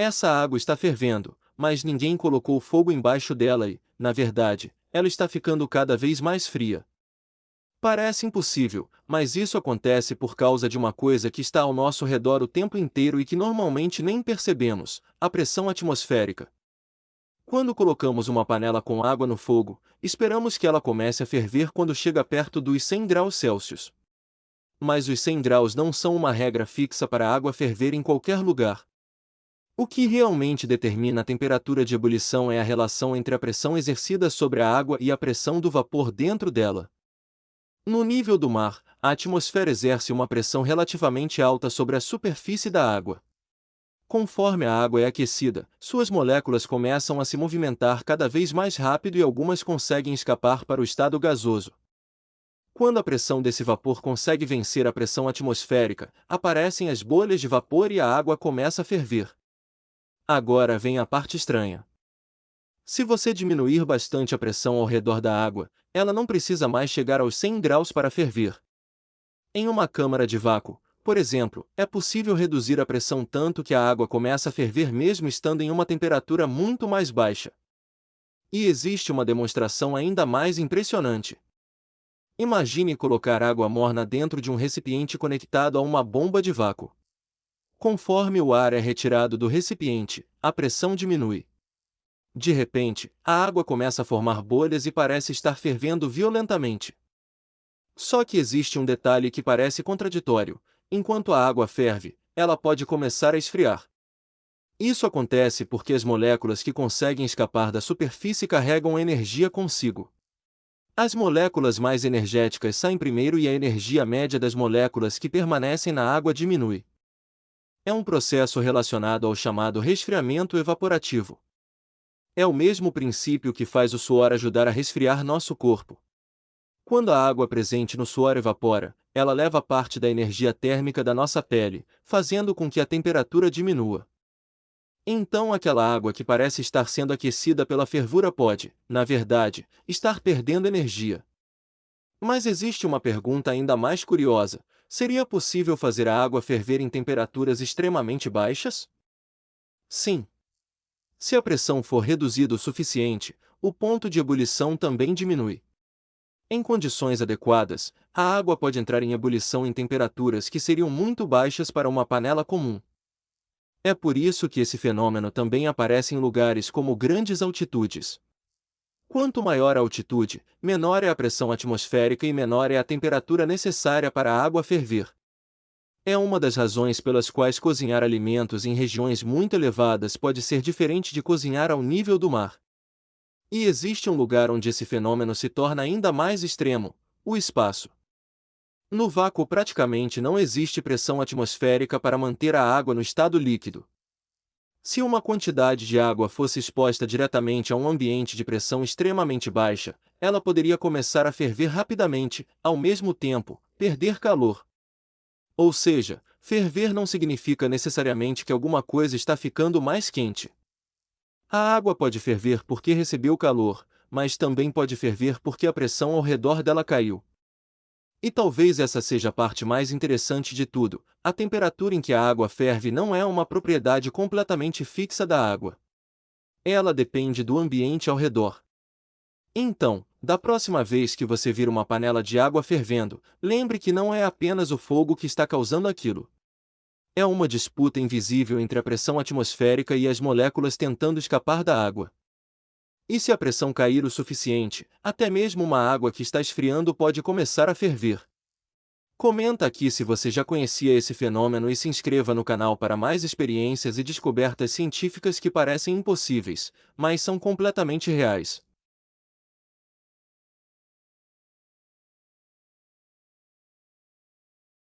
Essa água está fervendo, mas ninguém colocou fogo embaixo dela e, na verdade, ela está ficando cada vez mais fria. Parece impossível, mas isso acontece por causa de uma coisa que está ao nosso redor o tempo inteiro e que normalmente nem percebemos: a pressão atmosférica. Quando colocamos uma panela com água no fogo, esperamos que ela comece a ferver quando chega perto dos 100 graus Celsius. Mas os 100 graus não são uma regra fixa para a água ferver em qualquer lugar. O que realmente determina a temperatura de ebulição é a relação entre a pressão exercida sobre a água e a pressão do vapor dentro dela. No nível do mar, a atmosfera exerce uma pressão relativamente alta sobre a superfície da água. Conforme a água é aquecida, suas moléculas começam a se movimentar cada vez mais rápido e algumas conseguem escapar para o estado gasoso. Quando a pressão desse vapor consegue vencer a pressão atmosférica, aparecem as bolhas de vapor e a água começa a ferver. Agora vem a parte estranha. Se você diminuir bastante a pressão ao redor da água, ela não precisa mais chegar aos 100 graus para ferver. Em uma câmara de vácuo, por exemplo, é possível reduzir a pressão tanto que a água começa a ferver mesmo estando em uma temperatura muito mais baixa. E existe uma demonstração ainda mais impressionante. Imagine colocar água morna dentro de um recipiente conectado a uma bomba de vácuo. Conforme o ar é retirado do recipiente, a pressão diminui. De repente, a água começa a formar bolhas e parece estar fervendo violentamente. Só que existe um detalhe que parece contraditório: enquanto a água ferve, ela pode começar a esfriar. Isso acontece porque as moléculas que conseguem escapar da superfície carregam energia consigo. As moléculas mais energéticas saem primeiro e a energia média das moléculas que permanecem na água diminui. É um processo relacionado ao chamado resfriamento evaporativo. É o mesmo princípio que faz o suor ajudar a resfriar nosso corpo. Quando a água presente no suor evapora, ela leva parte da energia térmica da nossa pele, fazendo com que a temperatura diminua. Então aquela água que parece estar sendo aquecida pela fervura pode, na verdade, estar perdendo energia. Mas existe uma pergunta ainda mais curiosa: seria possível fazer a água ferver em temperaturas extremamente baixas? Sim. Se a pressão for reduzida o suficiente, o ponto de ebulição também diminui. Em condições adequadas, a água pode entrar em ebulição em temperaturas que seriam muito baixas para uma panela comum. É por isso que esse fenômeno também aparece em lugares como grandes altitudes. Quanto maior a altitude, menor é a pressão atmosférica e menor é a temperatura necessária para a água ferver. É uma das razões pelas quais cozinhar alimentos em regiões muito elevadas pode ser diferente de cozinhar ao nível do mar. E existe um lugar onde esse fenômeno se torna ainda mais extremo: o espaço. No vácuo praticamente não existe pressão atmosférica para manter a água no estado líquido. Se uma quantidade de água fosse exposta diretamente a um ambiente de pressão extremamente baixa, ela poderia começar a ferver rapidamente, ao mesmo tempo, perder calor. Ou seja, ferver não significa necessariamente que alguma coisa está ficando mais quente. A água pode ferver porque recebeu calor, mas também pode ferver porque a pressão ao redor dela caiu. E talvez essa seja a parte mais interessante de tudo: a temperatura em que a água ferve não é uma propriedade completamente fixa da água. Ela depende do ambiente ao redor. Então, da próxima vez que você vir uma panela de água fervendo, lembre que não é apenas o fogo que está causando aquilo. É uma disputa invisível entre a pressão atmosférica e as moléculas tentando escapar da água. E se a pressão cair o suficiente, até mesmo uma água que está esfriando pode começar a ferver. Comenta aqui se você já conhecia esse fenômeno e se inscreva no canal para mais experiências e descobertas científicas que parecem impossíveis, mas são completamente reais.